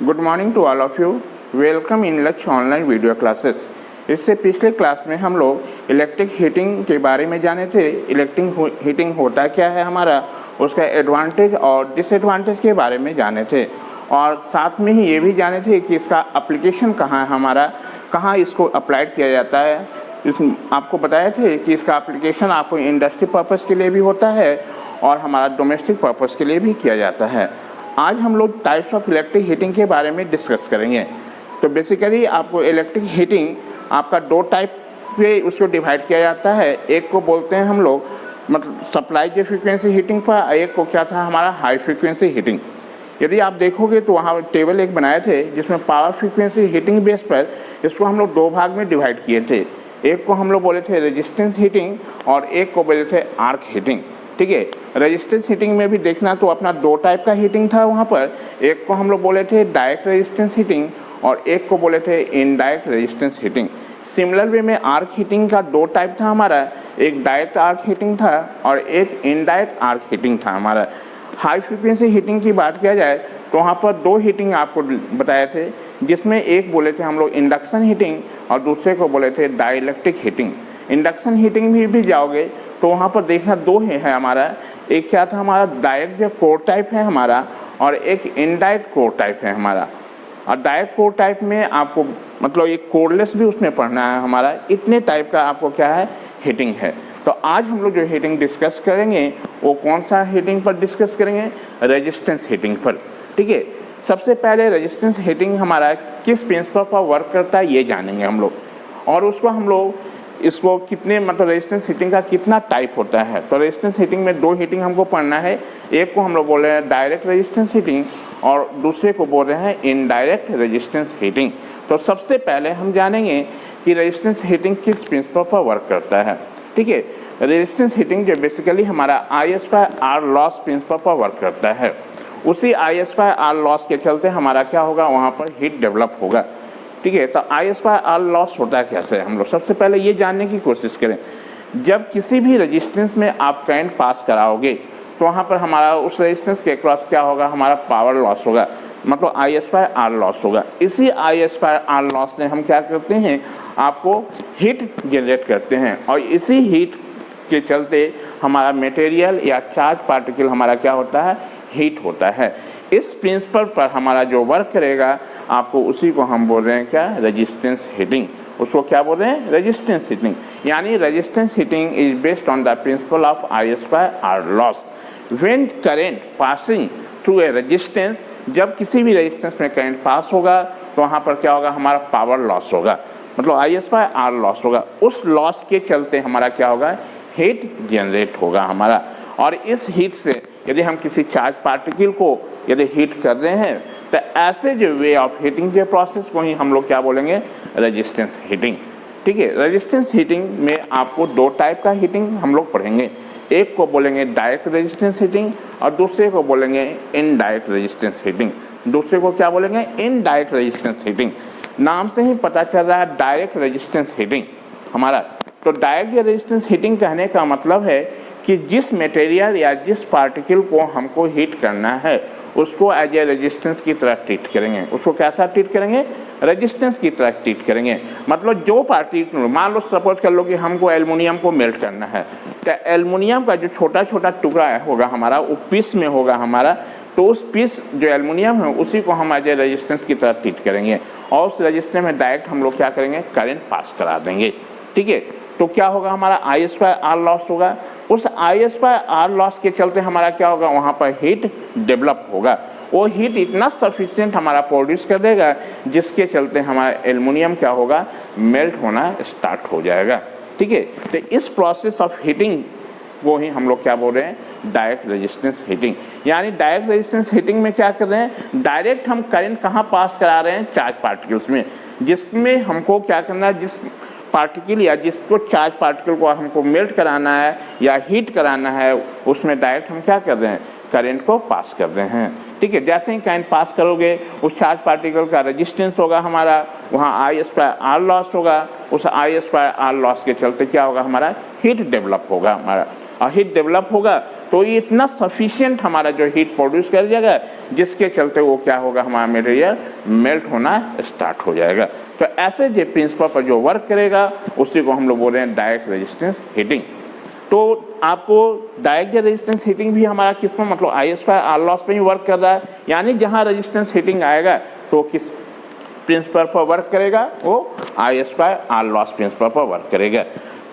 Good morning to all of you. Welcome in Lakshya online video classes. इससे पिछले class में हम लोग इलेक्ट्रिक हीटिंग के बारे में जाने थे। इलेक्ट्रिक हीटिंग होता क्या है हमारा, उसका एडवांटेज और डिसएडवांटेज के बारे में जाने थे, और साथ में ही ये भी जाने थे कि इसका एप्लीकेशन कहाँ है हमारा, कहाँ इसको अप्लाइड किया जाता है। आपको बताए थे कि इसका एप्लीकेशन आपको इंडस्ट्री पर्पज़ के लिए भी होता है और हमारा डोमेस्टिक पर्पज़ के लिए भी किया जाता है। आज हम लोग टाइप्स ऑफ इलेक्ट्रिक हीटिंग के बारे में डिस्कस करेंगे। तो बेसिकली आपको इलेक्ट्रिक हीटिंग आपका दो टाइप पे उसको डिवाइड किया जाता है। एक को बोलते हैं हम लोग मतलब सप्लाई के फ्रीक्वेंसी हीटिंग पर, एक को क्या था हमारा हाई फ्रीक्वेंसी हीटिंग। यदि आप देखोगे तो वहाँ टेबल एक बनाए थे जिसमें पावर फ्रीक्वेंसी हीटिंग बेस पर इसको हम लोग दो भाग में डिवाइड किए थे। एक को हम लोग बोले थे रेजिस्टेंस हीटिंग और एक को बोले थे आर्क हीटिंग। ठीक है, रेजिस्टेंस हीटिंग में भी देखना तो अपना दो टाइप का हीटिंग था वहाँ पर। एक को हम लोग बोले थे डायरेक्ट रेजिस्टेंस हीटिंग और एक को बोले थे indirect resistance heating. Similar way में आर्क हीटिंग का दो टाइप था हमारा, एक डायरेक्ट आर्क हीटिंग था और एक इनडायरेक्ट आर्क हीटिंग था हमारा। हाई फ्रीक्वेंसी हीटिंग की बात किया जाए तो वहाँ पर दो हीटिंग आपको बताए थे, जिसमें एक बोले थे हम लोग इंडक्शन हीटिंग और दूसरे को बोले थे डाइलेक्ट्रिक हीटिंग। इंडक्शन हीटिंग भी जाओगे तो वहाँ पर देखना दो है हमारा, एक क्या था हमारा डायरेक्ट जो कोर टाइप है हमारा और एक इनडायरेक्ट कोर टाइप है हमारा। और डायरेक्ट कोर टाइप में आपको मतलब एक कोरलेस भी उसमें पढ़ना है हमारा। इतने टाइप का आपको क्या है हीटिंग है। तो आज हम लोग जो हीटिंग डिस्कस करेंगे वो कौन सा हीटिंग पर डिस्कस करेंगे, रेजिस्टेंस हीटिंग पर। ठीक है, सबसे पहले रेजिस्टेंस हीटिंग हमारा किस प्रिंसिपल पर वर्क करता है ये जानेंगे हम लोग, और उसको हम लोग इसको कितने मतलब रेजिस्टेंस हीटिंग का कितना टाइप होता है। तो रेजिस्टेंस हीटिंग में दो हीटिंग हमको पढ़ना है, एक को हम लोग बोल रहे हैं डायरेक्ट रेजिस्टेंस हीटिंग और दूसरे को बोल रहे हैं इनडायरेक्ट रेजिस्टेंस हीटिंग। तो सबसे पहले हम जानेंगे कि रेजिस्टेंस हीटिंग किस प्रिंसिपल पर वर्क करता है। ठीक है, रेजिस्टेंस हीटिंग जो बेसिकली हमारा I/R लॉस प्रिंसिपल पर वर्क करता है। उसी I/R लॉस के चलते हमारा क्या होगा, वहाँ पर हीट डेवलप होगा। ठीक है, तो I/R लॉस होता है कैसे, हम लोग सबसे पहले ये जानने की कोशिश करें। जब किसी भी रेजिस्टेंस में आप करंट पास कराओगे तो वहाँ पर हमारा उस रेजिस्टेंस के क्रॉस क्या होगा, हमारा पावर लॉस होगा, मतलब I/R लॉस होगा। इसी I/R लॉस से हम क्या करते हैं, आपको हीट जनरेट करते हैं और इसी हीट के चलते हमारा मटेरियल या चार्ज पार्टिकल हमारा क्या होता है, हीट होता है। इस प्रिंसिपल पर हमारा जो वर्क करेगा आपको उसी को हम बोल रहे हैं क्या, रेजिस्टेंस हीटिंग। उसको क्या बोल रहे हैं, रेजिस्टेंस हीटिंग। यानी resistance heating is based on the principle of I/R loss. When current passing through a resistance, जब किसी भी रेजिस्टेंस में करंट पास होगा तो वहाँ पर क्या होगा, हमारा पावर लॉस होगा, मतलब I/R लॉस होगा। उस लॉस के चलते हमारा क्या होगा, हीट जनरेट होगा हमारा। और इस हीट से यदि हम किसी चार्ज पार्टिकल को यदि हीट कर रहे हैं तो ऐसे जो वे ऑफ हीटिंग के प्रोसेस को ही हम लोग क्या बोलेंगे, रेजिस्टेंस हीटिंग। ठीक है, रेजिस्टेंस हीटिंग में आपको दो टाइप का हीटिंग हम लोग पढ़ेंगे, एक को बोलेंगे डायरेक्ट रेजिस्टेंस हीटिंग और दूसरे को बोलेंगे इनडायरेक्ट रेजिस्टेंस हीटिंग। दूसरे को क्या बोलेंगे, इनडायरेक्ट रेजिस्टेंस हीटिंग। नाम से ही पता चल रहा है डायरेक्ट रेजिस्टेंस हीटिंग हमारा। तो डायरेक्ट रेजिस्टेंस हीटिंग कहने का मतलब है कि जिस मटेरियल या जिस पार्टिकल को हमको हीट करना है उसको एज ए रेजिस्टेंस की तरह ट्रीट करेंगे। उसको कैसा ट्रीट करेंगे, रेजिस्टेंस की तरह ट्रीट करेंगे। मतलब जो पार्टिकल, मान लो सपोज कर लो कि हमको एल्युमिनियम को मेल्ट करना है, तो एल्युमिनियम का जो छोटा छोटा टुकड़ा होगा हमारा वो पीस में होगा हमारा, तो उस पीस जो एल्युमिनियम है उसी को हम एज ए रेजिस्टेंस की तरह ट्रीट करेंगे और उस रेजिस्टेंस में डायरेक्ट हम लोग क्या करेंगे, करंट पास करा देंगे। ठीक है, तो क्या होगा, हमारा I/R लॉस होगा। उस I/R लॉस के चलते हमारा क्या होगा, वहाँ पर हीट डेवलप होगा। वो हीट इतना सफिशिएंट हमारा प्रोड्यूस कर देगा जिसके चलते हमारा एल्युमिनियम क्या होगा, मेल्ट होना स्टार्ट हो जाएगा। ठीक है, तो इस प्रोसेस ऑफ हीटिंग वो ही हम लोग क्या बोल रहे हैं, डायरेक्ट रेजिस्टेंस हीटिंग। यानी डायरेक्ट रेजिस्टेंस हीटिंग में क्या कर रहे हैं, डायरेक्ट हम करंट कहाँ पास करा रहे हैं, चार्ज पार्टिकल्स में, जिसमें हमको क्या करना है, जिस पार्टिकल या जिसको चार्ज पार्टिकल को हमको मेल्ट कराना है या हीट कराना है उसमें डायरेक्ट हम क्या कर रहे हैं, करंट को पास कर रहे हैं। ठीक है, जैसे ही करंट पास करोगे उस चार्ज पार्टिकल का रेजिस्टेंस होगा हमारा, वहाँ I/R लॉस होगा। उस I/R लॉस के चलते क्या होगा, हमारा हीट डेवलप होगा हमारा, और हीट डेवलप होगा तो ये इतना सफिशिएंट हमारा जो हीट प्रोड्यूस कर जाएगा, जिसके चलते वो क्या होगा, हमारा मटेरियल मेल्ट होना स्टार्ट हो जाएगा। तो ऐसे जो प्रिंसिपल पर जो वर्क करेगा उसी को हम लोग बोल रहे हैं डायरेक्ट रेजिस्टेंस हीटिंग। तो आपको डायरेक्ट रेजिस्टेंस हीटिंग भी हमारा किस पर, मतलब I2R लॉस पे ही वर्क कर रहा है, यानी जहाँ रेजिस्टेंस हीटिंग आएगा तो किस प्रिंसिपल पर वर्क करेगा, वो I2R लॉस प्रिंसिपल पर वर्क करेगा।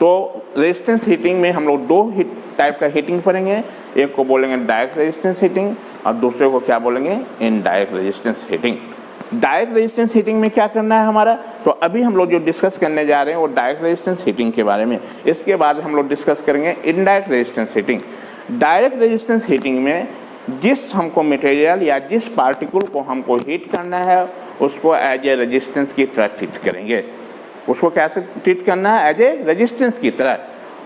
तो रेजिस्टेंस हीटिंग में हम लोग दो टाइप का हीटिंग पढ़ेंगे, एक को बोलेंगे डायरेक्ट रेजिस्टेंस हीटिंग और दूसरे को क्या बोलेंगे, indirect resistance heating. Direct resistance heating में क्या करना है हमारा, तो अभी हम लोग जो डिस्कस करने जा रहे हैं वो डायरेक्ट रेजिस्टेंस हीटिंग के बारे में। इसके बाद हम लोग डिस्कस करेंगे indirect resistance heating. Direct resistance heating में जिस हमको मटेरियल या जिस पार्टिकल को हमको हीट करना है उसको एज ए रेजिस्टेंस की तरह ट्रीट करेंगे। उसको कैसे ट्रीट करना है, एज ए रेजिस्टेंस की तरह,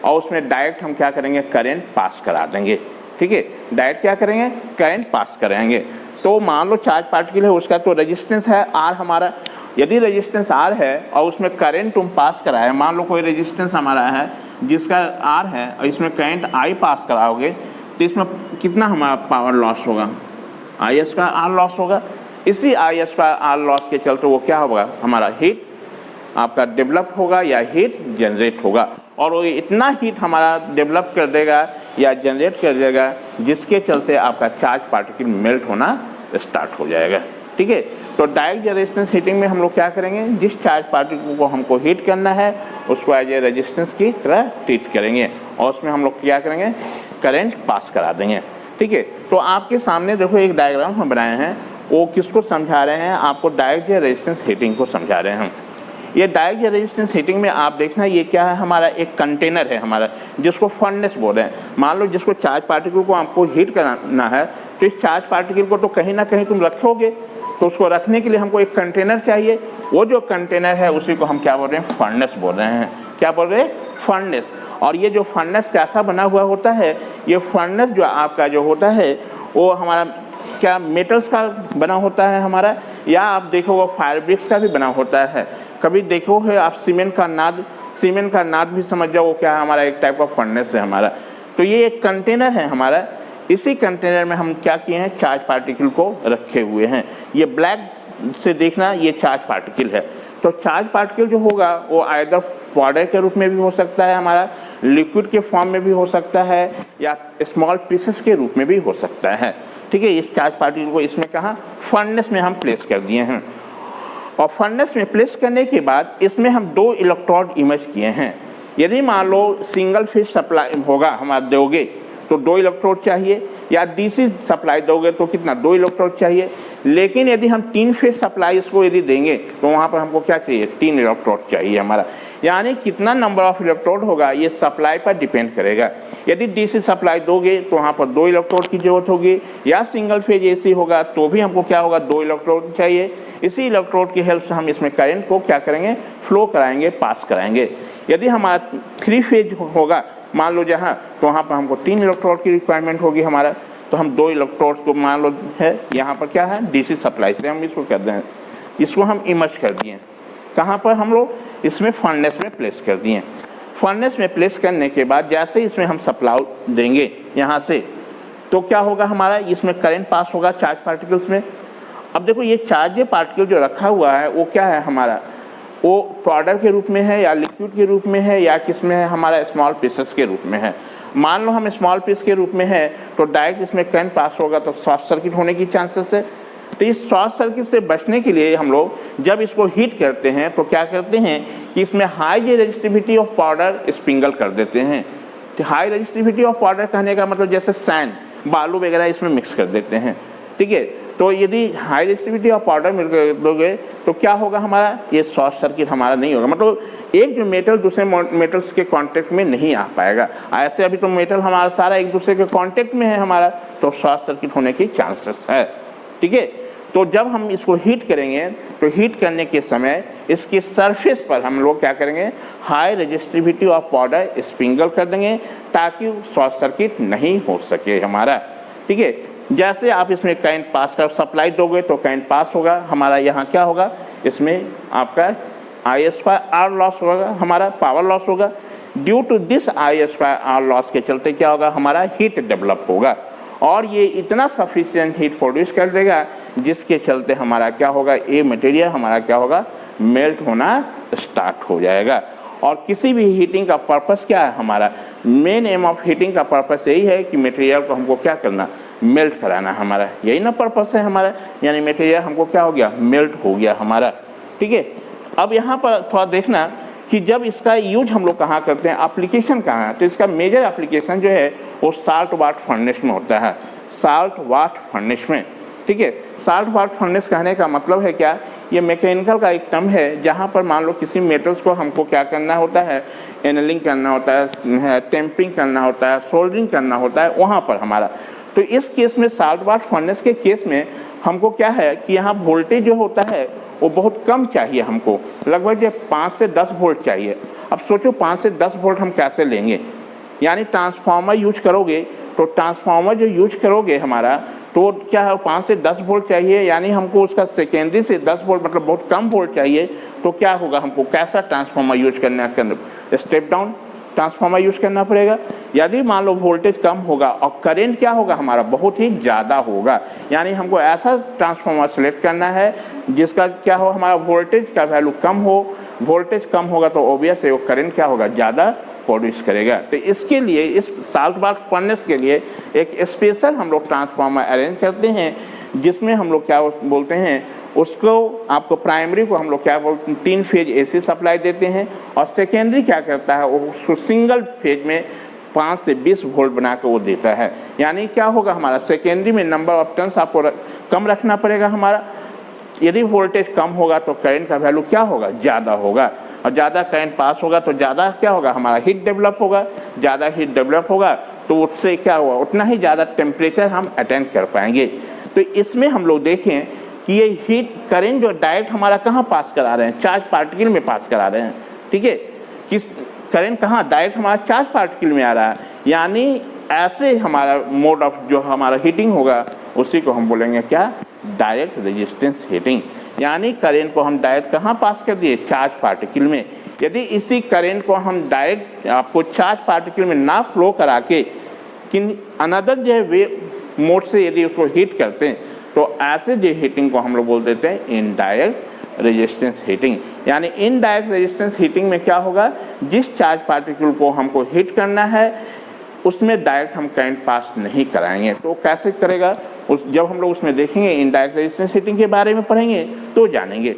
और उसमें डायरेक्ट हम क्या करेंगे, करंट पास करा देंगे। ठीक है, डायरेक्ट क्या करेंगे, करंट पास कराएंगे। तो मान लो चार्ज पार्टिकल है, उसका तो रेजिस्टेंस है R हमारा, यदि रेजिस्टेंस R है और उसमें करंट तुम पास कराए, मान लो कोई रेजिस्टेंस हमारा है जिसका R है और इसमें करंट I पास कराओगे तो इसमें कितना हमारा पावर लॉस होगा, I2R लॉस होगा। इसी I2R लॉस के चलते वो क्या होगा, हमारा हीट आपका डेवलप होगा या हीट जनरेट होगा, और वो इतना हीट हमारा डेवलप कर देगा या जनरेट कर देगा जिसके चलते आपका चार्ज पार्टिकल मेल्ट होना स्टार्ट हो जाएगा। ठीक है, तो डायरेक्ट रेजिस्टेंस हीटिंग में हम लोग क्या करेंगे, जिस चार्ज पार्टिकल को हमको हीट करना है उसको एज ए रेजिस्टेंस की तरह ट्रीट करेंगे और उसमें हम लोग क्या करेंगे, करंट पास करा देंगे। ठीक है, तो आपके सामने देखो एक डायग्राम हम बनाए हैं, वो किसको समझा रहे हैं, आपको डायरेक्ट रेजिस्टेंस हीटिंग को समझा रहे हैं। ये डायरेक्ट रेजिस्टेंस हीटिंग में आप देखना ये क्या है, हमारा एक कंटेनर है हमारा, जिसको फर्नेस बोल रहे हैं। मान लो जिसको चार्ज पार्टिकल को आपको हीट करना है, तो इस चार्ज पार्टिकल को तो कहीं ना कहीं तुम रखोगे, तो उसको रखने के लिए हमको एक कंटेनर चाहिए। वो जो कंटेनर है उसी को हम क्या बोल रहे हैं, फर्नेस बोल रहे हैं। क्या बोल रहे हैं, फर्नेस। और ये जो फर्नेस कैसा बना हुआ होता है, ये फर्नेस जो आपका जो होता है वो हमारा क्या मेटल्स का बना होता है हमारा, या आप देखो वो फायर ब्रिक्स का भी बना होता है। कभी देखो है आप सीमेंट का नाद भी समझ जाओ, वो क्या है, हमारा एक टाइप का फर्नेस है हमारा। तो ये एक कंटेनर है हमारा, इसी कंटेनर में हम क्या किए हैं, चार्ज पार्टिकल को रखे हुए हैं। ये ब्लैक से देखना, ये चार्ज पार्टिकल है। तो चार्ज पार्टिकल जो होगा वो आइदर पाउडर के रूप में भी हो सकता है हमारा, लिक्विड के फॉर्म में भी हो सकता है, या स्मॉल पीसेस के रूप में भी हो सकता है। ठीक है, इस चार्ज पार्टिकल को इसमें कहाँ, फर्नेस में हम प्लेस कर दिए हैं। और फर्नेस में प्लेस करने के बाद इसमें हम 2 इलेक्ट्रोड इमेज किए हैं। यदि मान लो सिंगल फेज सप्लाई होगा हमारा दोगे तो 2 इलेक्ट्रोड चाहिए, या डीसी सप्लाई दोगे तो कितना, 2 इलेक्ट्रोड चाहिए। लेकिन यदि हम 3 फेज सप्लाई इसको यदि देंगे तो वहाँ पर हमको क्या चाहिए, 3 इलेक्ट्रोड चाहिए हमारा। यानी कितना नंबर ऑफ इलेक्ट्रोड होगा ये सप्लाई पर डिपेंड करेगा। यदि डीसी सप्लाई दोगे तो वहाँ पर 2 इलेक्ट्रोड की जरूरत होगी, या सिंगल फेज एसी होगा तो भी हमको क्या होगा, 2 इलेक्ट्रोड चाहिए। इसी इलेक्ट्रोड की हेल्प से हम इसमें करंट को क्या करेंगे, फ्लो कराएंगे, पास कराएंगे। यदि हमारा 3 फेज होगा मान लो जहाँ, तो वहाँ पर हमको 3 इलेक्ट्रोड की रिक्वायरमेंट होगी हमारा। तो हम 2 इलेक्ट्रोड्स को मान लो है यहाँ पर क्या है, डीसी सप्लाई से हम इसको कर दें, इसको हम इमर्ज कर दिए। कहाँ पर, हम लोग इसमें फर्नेस में प्लेस कर दिए। फर्नेस में प्लेस करने के बाद जैसे इसमें हम सप्लाई देंगे यहाँ से, तो क्या होगा हमारा, इसमें करंट पास होगा चार्ज पार्टिकल्स में। अब देखो ये चार्ज पार्टिकल जो रखा हुआ है वो क्या है हमारा, वो पाउडर के रूप में है या लिक्विड के रूप में है या किस में है, हमारा स्मॉल पीसेस के रूप में है। मान लो हम स्मॉल पीस के रूप में है तो डायरेक्ट इसमें करंट पास होगा तो शॉर्ट सर्किट होने की चांसेस है। तो इस शॉर्ट सर्किट से बचने के लिए हम लोग जब इसको हीट करते हैं तो क्या करते हैं कि इसमें हाई रेजिस्टिविटी ऑफ पाउडर स्प्रिंगल कर देते हैं। तो हाई रेजिस्टिविटी ऑफ पाउडर कहने का मतलब जैसे सैंड, बालू वगैरह इसमें मिक्स कर देते हैं। ठीक है, तो यदि हाई रेजिस्टिविटी ऑफ पाउडर मिल दोगे तो क्या होगा हमारा, ये शॉर्ट सर्किट हमारा नहीं होगा। मतलब एक जो मेटल दूसरे मेटल्स के कांटेक्ट में नहीं आ पाएगा। ऐसे अभी तो मेटल हमारा सारा एक दूसरे के कांटेक्ट में है हमारा, तो शॉर्ट सर्किट होने की चांसेस है। ठीक है, तो जब हम इसको हीट करेंगे तो हीट करने के समय इसकी सरफेस पर हम लोग क्या करेंगे, हाई रेजिस्टिविटी ऑफ पाउडर स्प्रिंगल कर देंगे ताकि शॉर्ट सर्किट नहीं हो सके हमारा। ठीक है, जैसे आप इसमें करंट पास कर सप्लाई दोगे तो करंट पास होगा हमारा, यहाँ क्या होगा, इसमें आपका I2R लॉस होगा, हमारा पावर लॉस होगा। Due to this I/R loss के चलते क्या होगा, हमारा हीट डेवलप होगा और ये इतना सफिशिएंट हीट प्रोड्यूस कर देगा जिसके चलते हमारा क्या होगा, ये मटेरियल हमारा क्या होगा, मेल्ट होना स्टार्ट हो जाएगा। और किसी भी हीटिंग का पर्पस क्या है, हमारा मेन एम ऑफ हीटिंग का पर्पस यही है कि मटेरियल को हमको क्या करना, मेल्ट कराना, हमारा यही ना पर्पस है हमारा, यानी मटेरियल हमको क्या हो गया, मेल्ट हो गया हमारा। ठीक है, अब यहाँ पर थोड़ा देखना कि जब इसका यूज हम लोग कहाँ करते हैं, एप्लीकेशन कहाँ है, तो इसका मेजर एप्लीकेशन जो है वो साल्ट वाट फर्नेस में होता है, साल्ट वाट फर्नेस में। ठीक है, साल्ट वाट फर्नेस कहने का मतलब है क्या, ये मैकेनिकल का एक टर्म है जहाँ पर मान लो किसी मेटल्स को हमको क्या करना होता है, एनलिंग करना होता है, टेम्परिंग करना होता है, सोल्डरिंग करना होता है वहाँ पर हमारा। तो इस केस में साल्ट वाट फर्नेस के केस में हमको क्या है कि यहाँ वोल्टेज जो होता है वो बहुत कम चाहिए, हमको लगभग 5 से 10 वोल्ट चाहिए। अब सोचो 5 से 10 वोल्ट हम कैसे लेंगे, यानी ट्रांसफार्मर यूज करोगे तो ट्रांसफार्मर जो यूज करोगे हमारा तो क्या है, 5 से 10 वोल्ट चाहिए, यानी हमको उसका सेकेंडरी से 10 वोल्ट मतलब बहुत कम वोल्ट चाहिए। तो क्या होगा, हमको कैसा ट्रांसफार्मर यूज करना है, स्टेप डाउन ट्रांसफार्मर यूज करना पड़ेगा। यदि मान लो वोल्टेज कम होगा और करंट क्या होगा हमारा, बहुत ही ज़्यादा होगा, यानी हमको ऐसा ट्रांसफार्मर सेलेक्ट करना है जिसका क्या हो, हमारा वोल्टेज का वैल्यू कम हो। वोल्टेज कम होगा तो ऑब्वियस है वो करंट क्या होगा, ज़्यादा प्रोड्यूस करेगा। तो इसके लिए, इस साल्ट वाट फर्नेस के लिए एक स्पेशल हम लोग ट्रांसफार्मर अरेंज करते हैं जिसमें हम लोग क्या बोलते हैं उसको, आपको प्राइमरी को हम लोग क्या बोलते हैं 3 फेज AC सप्लाई देते हैं और सेकेंडरी क्या करता है वो उसको सिंगल फेज में 5 से 20 वोल्ट बना कर वो देता है। यानी क्या होगा, हमारा सेकेंडरी में नंबर ऑफ टर्न्स आपको कम रखना पड़ेगा हमारा। यदि वोल्टेज कम होगा तो करंट का वैल्यू क्या होगा, ज़्यादा होगा, और ज़्यादा करंट पास होगा तो ज़्यादा क्या होगा, हमारा हीट डेवलप होगा। ज़्यादा हीट डेवलप होगा तो उससे क्या हुआ, उतना ही ज़्यादा टेम्परेचर हम अटेंड कर पाएंगे। तो इसमें हम लोग देखें कि ये हीट करंट जो डायरेक्ट हमारा कहाँ पास करा रहे हैं, चार्ज पार्टिकल में पास करा रहे हैं। ठीक है, किस करंट कहाँ, डायरेक्ट हमारा चार्ज पार्टिकल में आ रहा है, यानी ऐसे हमारा मोड ऑफ जो हमारा हीटिंग होगा उसी को हम बोलेंगे क्या, डायरेक्ट रेजिस्टेंस हीटिंग। यानी करंट को हम डायरेक्ट कहाँ पास कर दिए, चार्ज पार्टिकल में। यदि इसी करंट को हम डायरेक्ट आपको चार्ज पार्टिकल में ना फ्लो करा के किन अनदर जो है वे मोड से यदि उसको हीट करते हैं तो ऐसे जो हीटिंग को हम लोग बोल देते हैं इनडायरेक्ट रेजिस्टेंस हीटिंग। यानी इनडायरेक्ट रेजिस्टेंस हीटिंग में क्या होगा, जिस चार्ज पार्टिकल को हमको हीट करना है उसमें डायरेक्ट हम करंट पास नहीं कराएंगे। तो कैसे करेगा, उस जब हम लोग उसमें देखेंगे इनडायरेक्ट रेजिस्टेंस हीटिंग के बारे में पढ़ेंगे तो जानेंगे।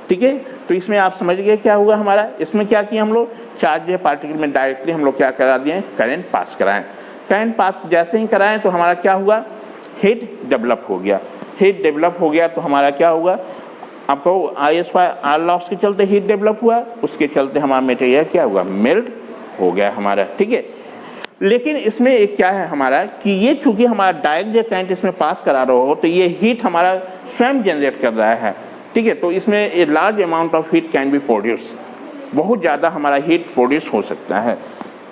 ठीक है, तो इसमें आप समझ गए क्या हुआ हमारा, इसमें क्या किया हम लोग, चार्ज पार्टिकल में डायरेक्टली हम लोग क्या करा दिए, करंट पास कराएं। करंट पास जैसे ही कराएं तो हमारा क्या हुआ, हीट डेवलप हो गया। हीट डेवलप हो गया तो हमारा क्या होगा, आपको I/R लॉस के चलते हीट डेवलप हुआ, उसके चलते हमारा मटेरियल क्या हुआ, मेल्ट हो गया हमारा। ठीक है, लेकिन इसमें एक क्या है हमारा कि ये चूंकि हमारा डायरेक्ट जो करंट इसमें पास करा रहा हो तो ये हीट हमारा स्वयं जनरेट कर रहा है। ठीक है, तो इसमें a large amount of heat can be produce, बहुत ज़्यादा हमारा हीट प्रोड्यूस हो सकता है।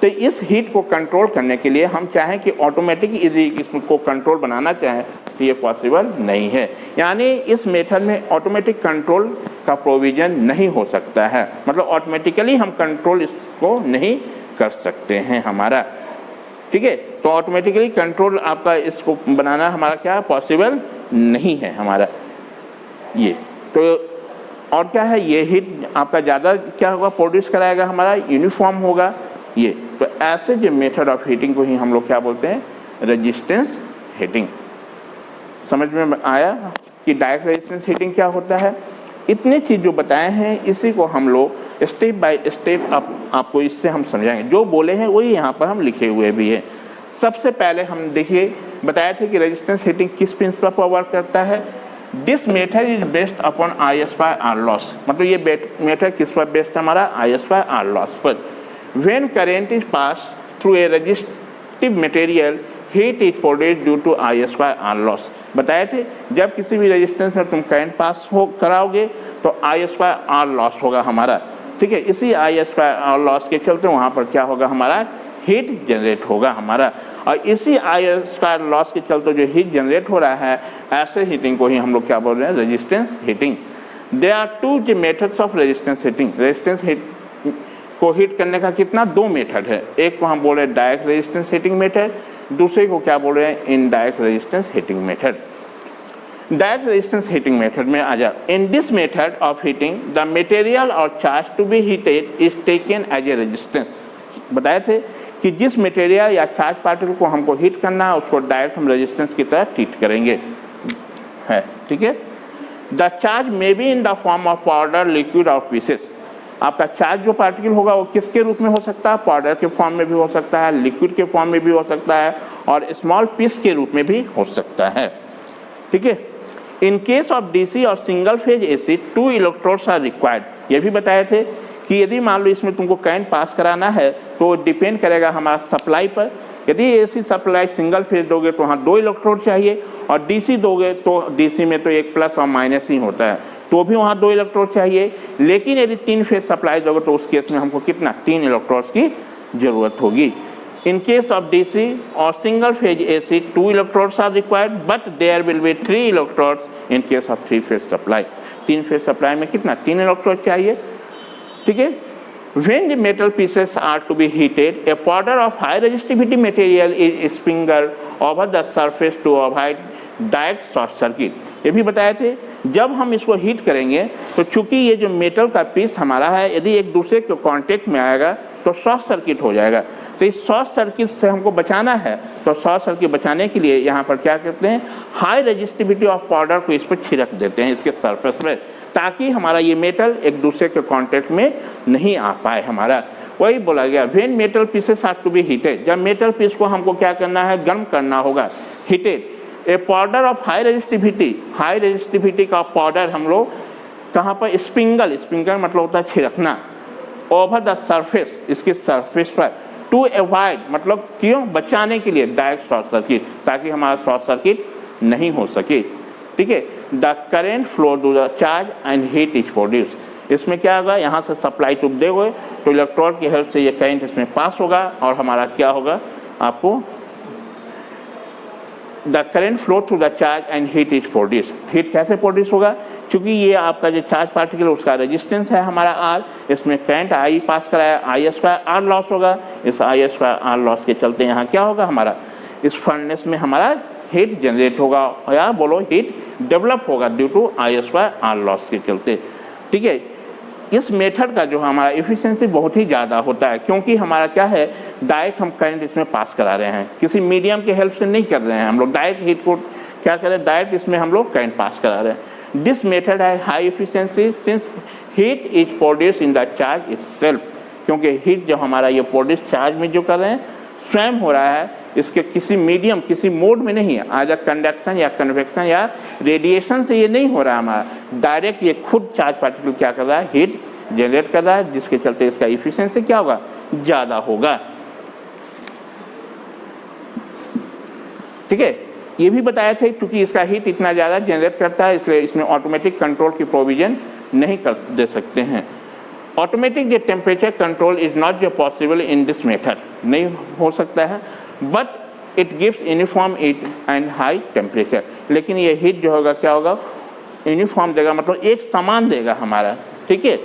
तो इस हीट को कंट्रोल करने के लिए हम चाहें कि ऑटोमेटिक यदि इसको कंट्रोल बनाना चाहें तो ये पॉसिबल नहीं है। यानी इस मेथड में ऑटोमेटिक कंट्रोल का प्रोविज़न नहीं हो सकता है, मतलब ऑटोमेटिकली हम कंट्रोल इसको नहीं कर सकते हैं हमारा। ठीक है, तो ऑटोमेटिकली कंट्रोल आपका इसको बनाना हमारा क्या पॉसिबल नहीं है हमारा ये। तो और क्या है, ये हीट आपका ज़्यादा क्या होगा, प्रोड्यूस कराएगा, हमारा यूनिफॉर्म होगा ये। तो ऐसे जो मेथड ऑफ हीटिंग को ही हम लोग क्या बोलते हैं, रेजिस्टेंस हीटिंग। समझ में आया कि डायरेक्ट रेजिस्टेंस हीटिंग क्या होता है। इतने चीज़ जो बताए हैं इसी को हम लोग स्टेप बाय स्टेप आपको इससे हम समझाएंगे। जो बोले हैं वही यहाँ पर हम लिखे हुए भी हैं। सबसे पहले हम देखिए बताए थे कि रेजिस्टेंस हीटिंग किस प्रिंसिपल पर वर्क करता है। This method is based upon I/R loss, मतलब ये मेथड किस पर बेस्ड है, हमारा I/R लॉस पर। When current is passed through a resistive material, heat is produced due to I/R loss। बताए थे जब किसी भी रेजिस्टेंस में तुम करंट पास हो कराओगे तो I/R लॉस होगा हमारा। ठीक है, इसी I/R लॉस के चलते वहाँ पर क्या होगा, हमारा हीट जनरेट होगा हमारा। और इसी I/R लॉस के चलते जो हीट जनरेट हो रहा है, ऐसे हीटिंग को ही हम लोग क्या बोल रहे हैं, resistance heating. There are two methods of resistance heating. Resistance heat को हीट करने का कितना 2 मेथड है। एक को हम बोल रहे हैं डायरेक्ट रेजिस्टेंस हीटिंग मेथड, दूसरे को क्या बोल रहे हैं indirect resistance heating method. Direct resistance heating method में आ जाओ। In this method of heating the material or charge to be heated is taken as a resistance. बताए थे कि जिस मटेरियल या चार्ज पार्टिकल को हमको हीट करना है उसको डायरेक्ट हम रेजिस्टेंस की तरह ट्रीट करेंगे, है ठीक है। The charge may be in the form of powder, liquid और पीसेस। आपका चार्ज जो पार्टिकल होगा वो किसके रूप में हो सकता है, पाउडर के फॉर्म में भी हो सकता है, लिक्विड के फॉर्म में भी हो सकता है और स्मॉल पीस के रूप में भी हो सकता है, ठीक है। इन केस ऑफ डीसी और single phase AC 2 electrodes are required. ये भी बताए थे कि यदि मान लो इसमें तुमको करंट पास कराना है तो डिपेंड करेगा हमारा सप्लाई पर। यदि एसी सप्लाई सिंगल फेज दोगे तो वहाँ 2 इलेक्ट्रोड चाहिए और डीसी दोगे तो डीसी में तो एक प्लस और माइनस ही होता है, तो भी वहाँ 2 इलेक्ट्रोड चाहिए। लेकिन यदि 3 फेज सप्लाई दोगे तो उस केस में हमको कितना 3 इलेक्ट्रोड्स की जरूरत होगी। In case of DC or single phase AC, 2 electrodes are required, but there will be 3 electrodes in case of 3 phase supply. 3 phase supply में कितना 3 इलेक्ट्रोड चाहिए, ठीक है। When the metal pieces are to be heated, a powder of high resistivity material is sprinkled over the surface to avoid direct short circuit. ये भी बताए थे जब हम इसको हीट करेंगे तो चूंकि ये जो मेटल का पीस हमारा है यदि एक दूसरे के कांटेक्ट में आएगा तो शॉर्ट सर्किट हो जाएगा। तो इस शॉर्ट सर्किट से हमको बचाना है, तो शॉर्ट सर्किट बचाने के लिए यहाँ पर क्या करते हैं हाई रेजिस्टिविटी ऑफ पाउडर को इस पर छिड़क देते हैं इसके सरफेस पर, ताकि हमारा ये मेटल एक दूसरे के कांटेक्ट में नहीं आ पाए हमारा। वही बोला गया when metal pieces are to be heated, जब मेटल पीस को हमको क्या करना है गर्म करना होगा, heated. A powder of high resistivity का पाउडर हम लोग कहाँ पर स्प्रिंकल मतलब होता है छिड़कना, ओवर द सरफेस इसके सरफेस पर, टू अवॉइड मतलब क्यों बचाने के लिए डायरेक्ट शॉर्ट सर्किट, ताकि हमारा शॉर्ट सर्किट नहीं हो सके, ठीक है। The current flow to the charge and heat is produce. इसमें क्या होगा यहाँ से सप्लाई टूब दोगे तो इलेक्ट्रोड की हेल्प से ये करंट इसमें पास होगा और हमारा क्या होगा आपको the current flow through the charge and heat is produce. Heat कैसे प्रोड्यूस होगा, क्योंकि ये आपका जो चार्ज पार्टिकल उसका रेजिस्टेंस है हमारा आर, इसमें करंट आई पास कराया, आई स्क्वायर आर लॉस होगा। इस आई स्क्वायर आर लॉस के चलते यहाँ क्या होगा हमारा इस फर्नेस में हमारा हीट जनरेट होगा या बोलो हीट डेवलप होगा due to I square R loss के चलते, ठीक है। इस मेथड का जो हमारा एफिशिएंसी बहुत ही ज़्यादा होता है, क्योंकि हमारा क्या है डायरेक्ट हम करंट इसमें पास करा रहे हैं, किसी मीडियम के हेल्प से नहीं कर रहे हैं हम लोग, डायरेक्ट हीट को क्या कर रहे हैं डायरेक्ट इसमें हम लोग करंट पास करा रहे हैं। दिस मेथड है high efficiency since heat is produce in the charge itself, क्योंकि हीट जो हमारा ये प्रोड्यूस चार्ज में जो कर रहे हैं स्वयं हो रहा है, इसके किसी मीडियम किसी मोड में नहीं है, आज कंडक्शन या कन्वेक्शन या रेडिएशन से ये नहीं हो रहा है हमारा, डायरेक्ट ये खुद चार्ज पार्टिकल क्या कर रहा है हीट जनरेट कर रहा है, जिसके चलते इसका एफिशिएंसी क्या होगा ज़्यादा होगा, ठीक है। ये भी बताया था क्योंकि इसका हीट इतना ज़्यादा जनरेट करता है इसलिए इसमें ऑटोमेटिक कंट्रोल की प्रोविजन नहीं कर दे सकते हैं। ऑटोमेटिक जो टेम्परेचर कंट्रोल इज नॉट जो पॉसिबल इन दिस मेथड, नहीं हो सकता है, but it gives uniform heat and high temperature. लेकिन ये हीट जो होगा क्या होगा यूनिफॉर्म देगा, मतलब एक समान देगा हमारा, ठीक है।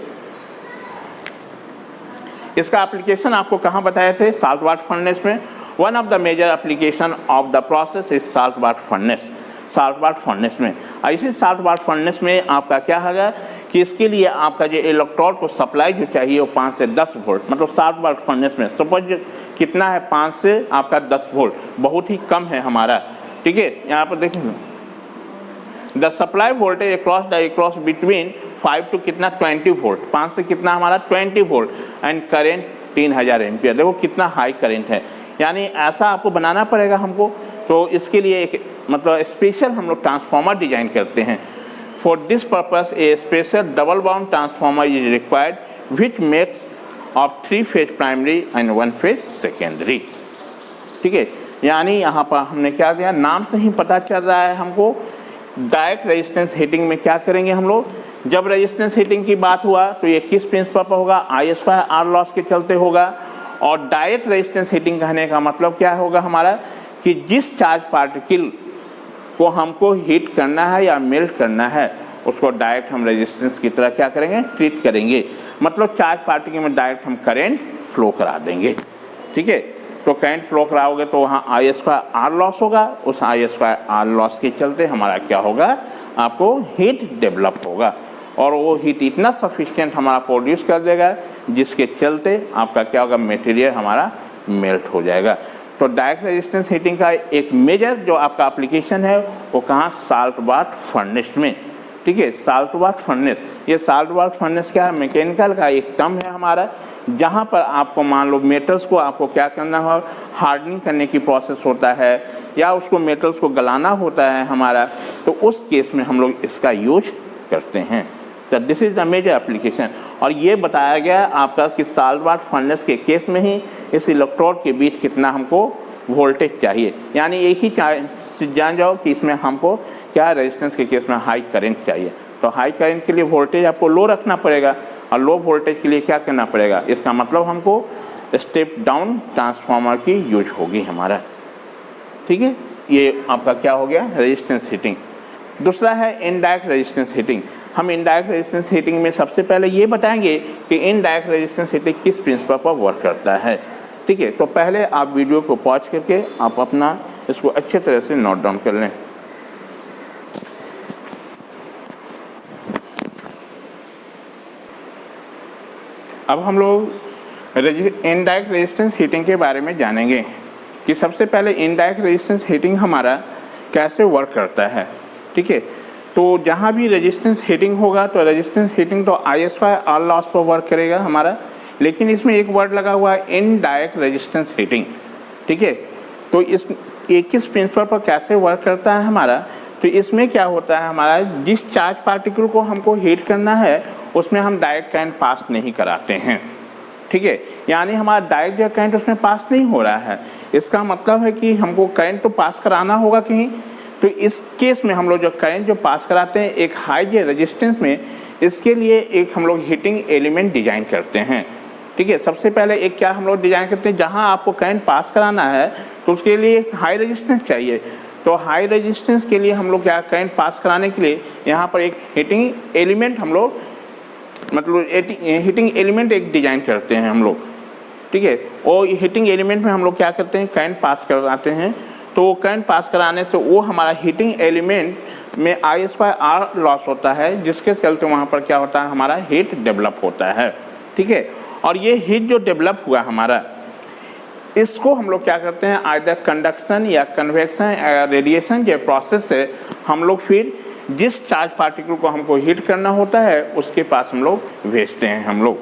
इसका एप्लीकेशन आपको कहाँ बताए थे साल्ट वाटर फर्नेस में। One of the major application of the process is salt water furnace, salt water furnace में। ऐसी साल्ट वाटर फर्नेस में आपका क्या होगा कि इसके लिए आपका जो इलेक्ट्रोड को सप्लाई जो चाहिए वो 5 से 10 वोल्ट, मतलब साल्ट वाटर फर्नेस में सपोज कितना है 5 से आपका 10 वोल्ट, बहुत ही कम है हमारा, ठीक है। यहाँ पर देखिए the supply voltage across between 5 to कितना 20 वोल्ट, 5 से कितना हमारा 20 वोल्ट एंड करेंट 3000 एम्पियर। देखो कितना हाई करेंट है, यानी ऐसा आपको बनाना पड़ेगा हमको, तो इसके लिए एक मतलब स्पेशल हम लोग ट्रांसफार्मर डिजाइन करते हैं। For this purpose A special double bond transformer is required which makes of 3 phase primary and 1 phase secondary, ठीक है। यानी यहाँ पर हमने क्या दिया, नाम से ही पता चल रहा है हमको डायरेक्ट रेजिस्टेंस हीटिंग में क्या करेंगे हम लोग, जब रेजिस्टेंस हीटिंग की बात हुआ तो ये किस प्रिंसिपल पर होगा, आई स्क्वायर आर लॉस के चलते होगा। और डायरेक्ट रेजिस्टेंस हीटिंग कहने का मतलब क्या होगा हमारा कि जिस चार्ज पार्टिकल को हमको हीट करना है या मेल्ट करना है उसको डायरेक्ट हम रेजिस्टेंस की तरह क्या करेंगे, ट्रीट करेंगे। मतलब चार्ज पार्टिकल में डायरेक्ट हम करंट फ्लो करा देंगे। ठीक है, तो करंट फ्लो कराओगे तो वहाँ आई स्क्वायर आर लॉस होगा, उस आई स्क्वायर आर लॉस के चलते हमारा क्या होगा, आपको हीट डेवलप होगा और वो हीट इतना सफिशिएंट हमारा प्रोड्यूस कर देगा जिसके चलते आपका क्या होगा, मटेरियल हमारा मेल्ट हो जाएगा। तो डायरेक्ट रेजिस्टेंस हीटिंग का एक मेजर जो आपका एप्लीकेशन है वो कहाँ, साल्ट बाथ फर्नेस में। ठीक है, साल्ट बाथ फर्नेस, ये साल्ट बाथ फर्नेस क्या है, मैकेनिकल का एक टर्म है हमारा, जहाँ पर आपको मान लो मेटल्स को आपको क्या करना हो, हार्डनिंग करने की प्रोसेस होता है या उसको मेटल्स को गलाना होता है हमारा, तो उस केस में हम लोग इसका यूज करते हैं। तो this is the major application. और ये बताया गया आपका कि साल्ट बाथ फर्नेस के केस में ही इस इलेक्ट्रोड के बीच कितना हमको वोल्टेज चाहिए, यानी एक ही जान जाओ कि इसमें हमको क्या रेजिस्टेंस के केस में हाई करंट चाहिए। तो हाई करंट के लिए वोल्टेज आपको लो रखना पड़ेगा और लो वोल्टेज के लिए क्या करना पड़ेगा, इसका मतलब हमको स्टेप डाउन ट्रांसफार्मर की यूज होगी हमारा। ठीक है, ये आपका क्या हो गया, रेजिस्टेंस हीटिंग। दूसरा है इनडायरेक्ट रेजिस्टेंस हीटिंग। हम इनडायरेक्ट रेजिस्टेंस हीटिंग में सबसे पहले ये बताएंगे कि इनडायरेक्ट रेजिस्टेंस हीटिंग किस प्रिंसिपल पर वर्क करता है। ठीक है, तो पहले आप वीडियो को पॉज करके आप अपना इसको अच्छे तरह से नोट डाउन कर लें। अब हम लोग इनडायरेक्ट रेजिस्टेंस हीटिंग के बारे में जानेंगे कि सबसे पहले इनडायरेक्ट रेजिस्टेंस हीटिंग हमारा कैसे वर्क करता है। ठीक है, तो जहाँ भी रेजिस्टेंस हीटिंग होगा तो रेजिस्टेंस हीटिंग तो आई स्क्वायर आर लॉस पर वर्क करेगा हमारा, लेकिन इसमें एक वर्ड लगा हुआ है इनडायरेक्ट रेजिस्टेंस हीटिंग। ठीक है, तो इस किस प्रिंसिपल पर कैसे वर्क करता है हमारा, तो इसमें क्या होता है हमारा, जिस चार्ज पार्टिकल को हमको हीट करना है उसमें हम डायरेक्ट करंट पास नहीं कराते हैं। ठीक है, यानी हमारा डायरेक्ट जो करंट उसमें पास नहीं हो रहा है, इसका मतलब है कि हमको करंट तो पास कराना होगा कहीं। तो इस केस में हम लोग जो करंट जो पास कराते हैं एक हाई रेजिस्टेंस में, इसके लिए एक हम लोग हीटिंग एलिमेंट डिजाइन करते हैं। ठीक है, सबसे पहले एक क्या हम लोग डिजाइन करते हैं, जहां आपको करंट पास कराना है तो उसके लिए एक हाई रेजिस्टेंस चाहिए। तो हाई रेजिस्टेंस के लिए हम लोग क्या, करंट पास कराने के लिए यहाँ पर एक हीटिंग एलिमेंट हम लोग मतलब हीटिंग एलिमेंट एक डिजाइन करते हैं हम लोग। ठीक है, और हीटिंग एलिमेंट में हम लोग क्या करते हैं, करंट पास कराते हैं। तो करंट पास कराने से वो हमारा हीटिंग एलिमेंट में आई स्क्वायर आर लॉस होता है, जिसके चलते वहाँ पर क्या होता है, हमारा हीट डेवलप होता है। ठीक है, और ये हीट जो डेवलप हुआ हमारा, इसको हम लोग क्या करते हैं, आइदर कंडक्शन या कन्वेक्शन या रेडिएशन के प्रोसेस से हम लोग फिर जिस चार्ज पार्टिकल को हमको हीट करना होता है उसके पास हम लोग भेजते हैं हम लोग।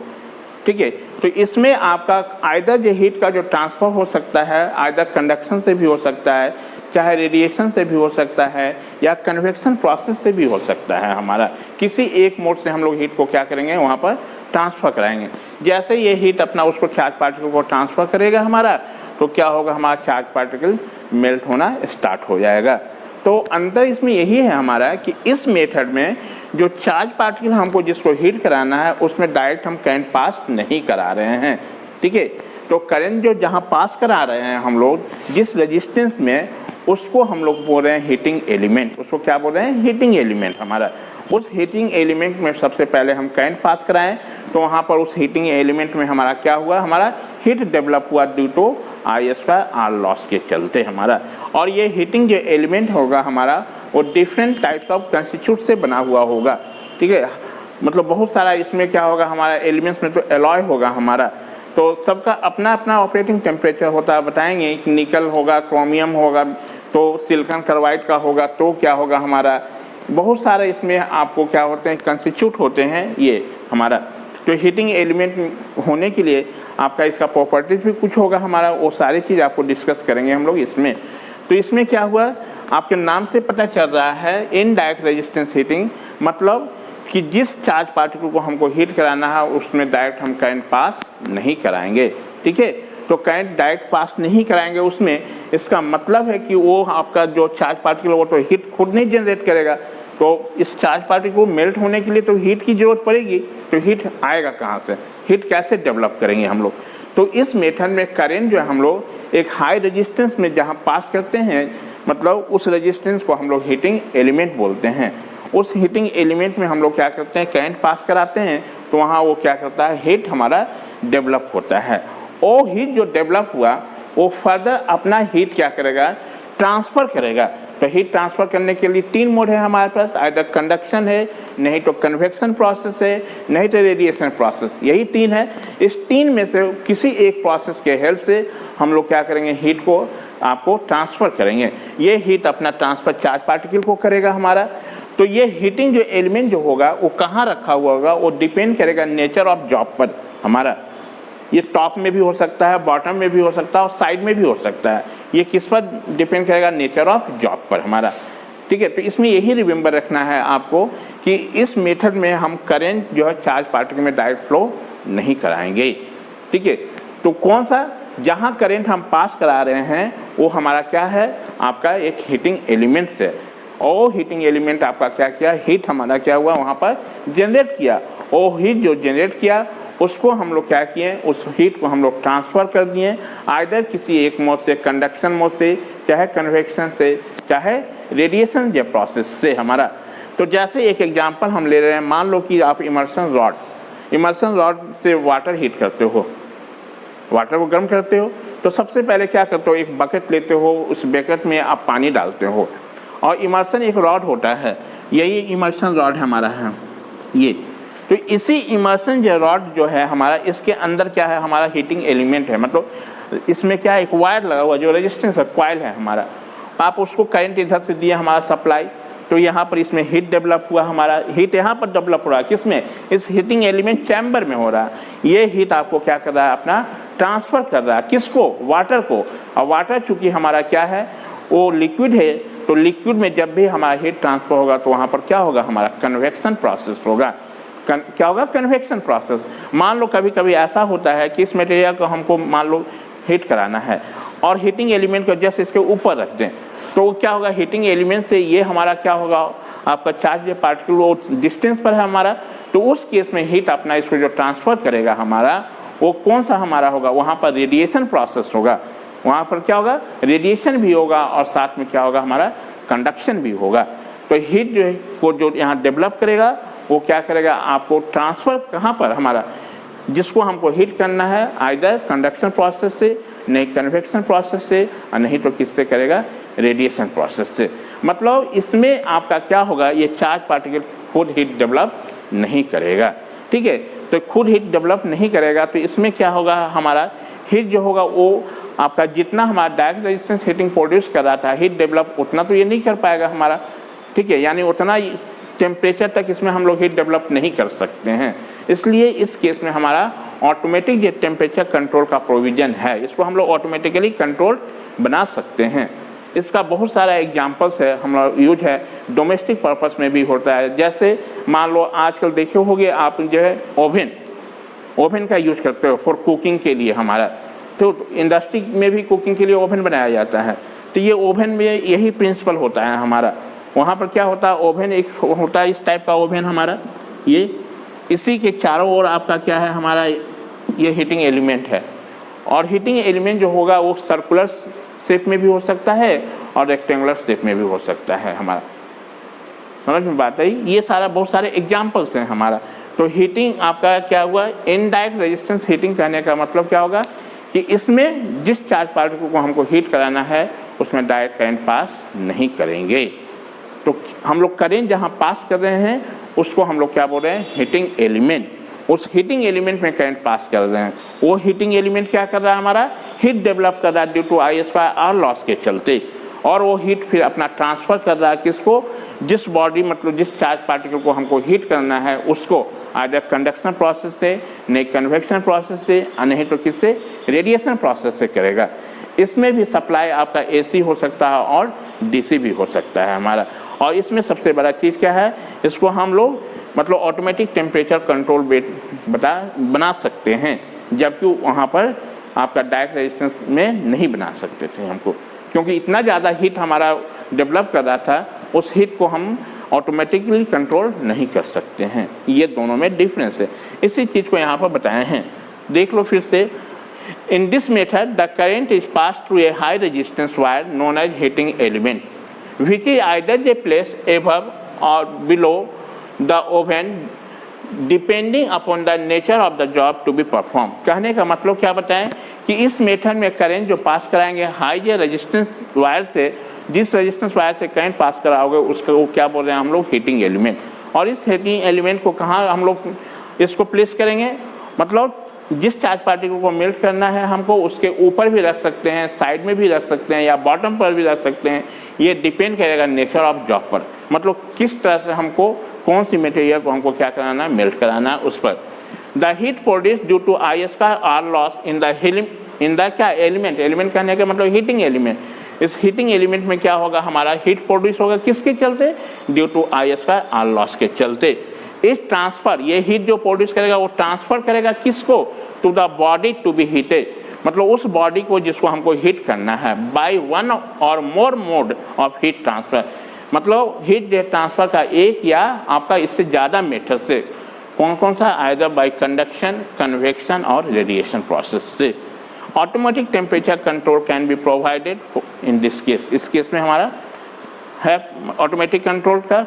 ठीक है, तो इसमें आपका आइदर जो हीट का जो ट्रांसफर हो सकता है, आइदर कंडक्शन से भी हो सकता है, चाहे रेडिएशन से भी हो सकता है, या कन्वेक्शन प्रोसेस से भी हो सकता है। हमारा किसी एक मोड से हम लोग हीट को क्या करेंगे, वहाँ पर ट्रांसफ़र कराएंगे। जैसे ये हीट अपना उसको चार्ज पार्टिकल को ट्रांसफ़र करेगा हमारा, तो क्या होगा, हमारा चार्ज पार्टिकल मेल्ट होना स्टार्ट हो जाएगा। तो अंतर इसमें यही है हमारा कि इस मेथड में जो चार्ज पार्टिकल हमको जिसको हीट कराना है उसमें डायरेक्ट हम करंट पास नहीं करा रहे हैं। ठीक है, तो करंट जो जहाँ पास करा रहे हैं हम लोग जिस रेजिस्टेंस में, उसको हम लोग बोल रहे हैं हीटिंग एलिमेंट। उसको क्या बोल रहे हैं, हीटिंग एलिमेंट हमारा। उस हीटिंग एलिमेंट में सबसे पहले हम करंट पास कराएं तो वहाँ पर उस हीटिंग एलिमेंट में हमारा क्या हुआ, हमारा हीट डेवलप हुआ due to I square R loss के चलते हमारा। और ये हीटिंग जो एलिमेंट होगा हमारा वो डिफरेंट टाइप्स ऑफ कंस्टिट्यूट से बना हुआ होगा। ठीक है, मतलब बहुत सारा इसमें क्या होगा, हमारा एलिमेंट्स में तो एलॉय होगा हमारा, तो सबका अपना अपना ऑपरेटिंग टेम्परेचर होता है। बताएंगे कि निकल होगा, क्रोमियम होगा, तो सिलिकॉन कार्बाइड का होगा, तो क्या होगा हमारा, बहुत सारे इसमें आपको क्या होते हैं, कंस्टिट्यूट होते हैं ये हमारा। तो हीटिंग एलिमेंट होने के लिए आपका इसका प्रॉपर्टीज भी कुछ होगा हमारा, वो सारी चीज़ आपको डिस्कस करेंगे हम लोग इसमें। तो इसमें क्या हुआ, आपके नाम से पता चल रहा है इनडायरेक्ट रेजिस्टेंस हीटिंग, मतलब कि जिस चार्ज पार्टिकल को हमको हीट कराना है उसमें डायरेक्ट हम करंट पास नहीं कराएंगे। ठीक है, तो करंट डायरेक्ट पास नहीं कराएंगे उसमें, इसका मतलब है कि वो आपका जो चार्ज पार्टिकल वो तो हीट खुद नहीं जनरेट करेगा। तो इस चार्ज पार्टिकल को मेल्ट होने के लिए तो हीट की जरूरत पड़ेगी, तो हीट आएगा कहाँ से, हीट कैसे डेवलप करेंगे हम लोग। तो इस मेथड में करंट जो है हम लोग एक हाई रेजिस्टेंस में जहाँ पास करते हैं, मतलब उस रेजिस्टेंस को हम लोग हीटिंग एलिमेंट बोलते हैं। उस हीटिंग एलिमेंट में हम लोग क्या करते हैं, करंट पास कराते हैं, तो वहाँ वो क्या करता है, हीट हमारा डेवलप होता है। वो हीट जो डेवलप हुआ वो फर्दर अपना हीट क्या करेगा, ट्रांसफ़र करेगा। तो हीट ट्रांसफ़र करने के लिए 3 मोड है हमारे पास, आइदर कंडक्शन है, नहीं तो कन्वेक्शन प्रोसेस है, नहीं तो रेडिएशन प्रोसेस, यही 3 है। इस 3 में से किसी एक प्रोसेस के हेल्प से हम लोग क्या करेंगे, हीट को आपको ट्रांसफ़र करेंगे। ये हीट अपना ट्रांसफ़र चार्ज पार्टिकल को करेगा हमारा। तो ये हीटिंग जो एलिमेंट जो होगा वो कहाँ रखा हुआ होगा, वो डिपेंड करेगा नेचर ऑफ जॉब पर हमारा। ये टॉप में भी हो सकता है, बॉटम में भी हो सकता है और साइड में भी हो सकता है। ये किस पर डिपेंड करेगा, नेचर ऑफ जॉब पर हमारा। ठीक है, तो इसमें यही रिमेंबर रखना है आपको कि इस मेथड में हम करंट जो है चार्ज पार्टिकल में डायरेक्ट फ्लो नहीं कराएंगे। ठीक है, तो कौन सा, जहाँ करंट हम पास करा रहे हैं वो हमारा क्या है, आपका एक हीटिंग एलिमेंट्स है। और हीटिंग एलिमेंट आपका क्या किया, हीट हमारा क्या हुआ वहाँ पर जनरेट किया। और हीट जो जनरेट किया उसको हम लोग क्या किए, उस हीट को हम लोग ट्रांसफ़र कर दिए, आइदर किसी एक मोड से, कंडक्शन मोड से, चाहे कन्वेक्शन से, चाहे रेडिएशन जे प्रोसेस से हमारा। तो जैसे एक एग्जांपल हम ले रहे हैं, मान लो कि आप इमर्शन रॉड से वाटर हीट करते हो, वाटर को गर्म करते हो, तो सबसे पहले क्या करते हो, एक बकेट लेते हो, उस बकेट में आप पानी डालते हो और इमर्शन एक रॉड होता है, यही इमर्शन रॉड हमारा है ये। तो इसी इमर्शन जो रॉड जो है हमारा, इसके अंदर क्या है, हमारा हीटिंग एलिमेंट है। मतलब इसमें क्या है, एक वायर लगा हुआ जो रेजिस्टेंस है, कॉइल है हमारा। आप उसको करंट इधर से दिए हमारा सप्लाई, तो यहाँ पर इसमें हीट डेवलप हुआ हमारा। हीट यहाँ पर डेवलप हो रहा है, किसमें, इस हीटिंग एलिमेंट चैम्बर में हो रहा है। ये हीट आपको क्या कर रहा है, अपना ट्रांसफ़र कर रहा है, किसको, वाटर को। और वाटर चूँकि हमारा क्या है, वो लिक्विड है, तो लिक्विड में जब भी हमारा हीट ट्रांसफ़र होगा तो वहाँ पर क्या होगा, हमारा कन्वेक्शन प्रोसेस होगा। क्या होगा, कन्वेक्शन प्रोसेस। मान लो कभी कभी ऐसा होता है कि इस मटेरियल को हमको मान लो हीट कराना है और हीटिंग एलिमेंट को जस्ट इसके ऊपर रख दें, तो क्या होगा, हीटिंग एलिमेंट से ये हमारा क्या होगा, आपका चार्ज पार्टिकल वो डिस्टेंस पर है हमारा। तो उस केस में हीट अपना इसको जो ट्रांसफ़र करेगा हमारा, वो कौन सा हमारा होगा, वहाँ पर रेडिएशन प्रोसेस होगा। वहाँ पर क्या होगा, रेडिएशन भी होगा और साथ में क्या होगा, हमारा कंडक्शन भी होगा। तो हीट जो है वो जो यहाँ डेवलप करेगा वो क्या करेगा, आपको ट्रांसफ़र कहाँ पर, हमारा जिसको हमको हीट करना है, आइदर कंडक्शन प्रोसेस से, नहीं कन्वेक्शन प्रोसेस से, और नहीं तो किससे करेगा, रेडिएशन प्रोसेस से। मतलब इसमें आपका क्या होगा, ये चार्ज पार्टिकल खुद हीट डेवलप नहीं करेगा। ठीक है, तो खुद हीट डेवलप नहीं करेगा, तो इसमें क्या होगा, हमारा हीट जो होगा वो आपका जितना हमारा डायरेक्ट रेजिस्टेंस हीटिंग प्रोड्यूस कर रहा था, हीट डेवलप उतना तो ये नहीं कर पाएगा हमारा। ठीक है, यानी उतना टेम्परेचर तक इसमें हम लोग हीट डेवलप नहीं कर सकते हैं। इसलिए इस केस में हमारा ऑटोमेटिक जो टेम्परेचर कंट्रोल का प्रोविज़न है, इसको हम लोग ऑटोमेटिकली कंट्रोल बना सकते हैं। इसका बहुत सारा एग्जांपल्स है, हम लोग यूज है, डोमेस्टिक पर्पस में भी होता है। जैसे मान लो आजकल देखे होंगे आप, जो है ओवन का यूज करते हो फॉर कुकिंग के लिए हमारा, तो इंडस्ट्री में भी कुकिंग के लिए ओवन बनाया जाता है। तो ये ओवन में यही प्रिंसिपल होता है हमारा। वहाँ पर क्या होता है, ओवन एक होता है, इस टाइप का ओवन हमारा, ये इसी के चारों ओर आपका क्या है, हमारा ये हीटिंग एलिमेंट है। और हीटिंग एलिमेंट जो होगा वो सर्कुलर शेप में भी हो सकता है और रेक्टेंगुलर शेप में भी हो सकता है हमारा। समझ में बात आई, ये सारा बहुत सारे एग्जाम्पल्स हैं हमारा। तो हीटिंग आपका क्या हुआ, इनडायरेक्ट रेजिस्टेंस हीटिंग कहने का मतलब क्या होगा कि इसमें जिस चार्ज पार्टिकल को हमको हीट कराना है उसमें डायरेक्ट करंट पास नहीं करेंगे। तो हम लोग करंट जहाँ पास कर रहे हैं उसको हम लोग क्या बोल रहे हैं, हीटिंग एलिमेंट। उस हीटिंग एलिमेंट में करंट पास कर रहे हैं, वो हीटिंग एलिमेंट क्या कर रहा है, हमारा हीट डेवलप कर रहा है ड्यू टू I/R लॉस के चलते। और वो हीट फिर अपना ट्रांसफ़र कर रहा है किसको, जिस बॉडी मतलब जिस चार्ज पार्टिकल को हमको हीट करना है उसको, आइदर कंडक्शन प्रोसेस से, नहीं कन्वेक्शन प्रोसेस से, और नहीं तो किससे, रेडिएशन प्रोसेस से करेगा। इसमें भी सप्लाई आपका AC हो सकता है और DC भी हो सकता है हमारा। और इसमें सबसे बड़ा चीज़ क्या है, इसको हम लोग मतलब ऑटोमेटिक टेम्परेचर कंट्रोल बना सकते हैं, जबकि वहाँ पर आपका डायरेक्ट रेजिस्टेंस में नहीं बना सकते थे हमको, क्योंकि इतना ज़्यादा हीट हमारा डेवलप कर रहा था, उस हीट को हम ऑटोमेटिकली कंट्रोल नहीं कर सकते हैं। ये दोनों में डिफरेंस है, इसी चीज़ को यहाँ पर बताए हैं। देख लो फिर से, इन this method the current is passed through a high resistance wire known as heating element, which is either they place above or below the oven depending upon the nature of the job to be perform. कहने का मतलब क्या बताएं कि इस method में current जो पास कराएंगे हाई रेजिस्टेंस वायर से, जिस रेजिस्टेंस वायर से करंट पास कराओगे उसको क्या बोल रहे हैं हम लोग, हीटिंग एलिमेंट। और इस हीटिंग एलिमेंट को कहाँ हम लोग इसको प्लेस करेंगे, मतलब जिस चार्ज पार्टिकल को मेल्ट करना है हमको उसके ऊपर भी रख सकते हैं, साइड में भी रख सकते हैं या बॉटम पर भी रख सकते हैं। ये डिपेंड करेगा नेचर ऑफ जॉब पर, मतलब किस तरह से हमको कौन सी मटेरियल को हमको क्या कराना है, मेल्ट कराना है उस पर। The heat produce due to I square R loss in the क्या एलिमेंट, एलिमेंट कहने का मतलब हीटिंग एलिमेंट। इस हीटिंग एलिमेंट में क्या होगा, हमारा हीट प्रोड्यूस होगा किसके चलते, due to I square R loss के चलते। इस ट्रांसफर, ये हीट जो प्रोड्यूस करेगा वो ट्रांसफर करेगा किसको, to the body to be heated, मतलब उस बॉडी को जिसको हमको हीट करना है, बाय वन और मोर मोड ऑफ हीट ट्रांसफर, मतलब हीट ट्रांसफर का एक या आपका इससे ज़्यादा मेथड से। कौन कौन सा, आइदर बाय कंडक्शन, कन्वेक्शन और रेडिएशन प्रोसेस से। Automatic temperature control can be provided in this case, इस केस में हमारा है ऑटोमेटिक कंट्रोल का।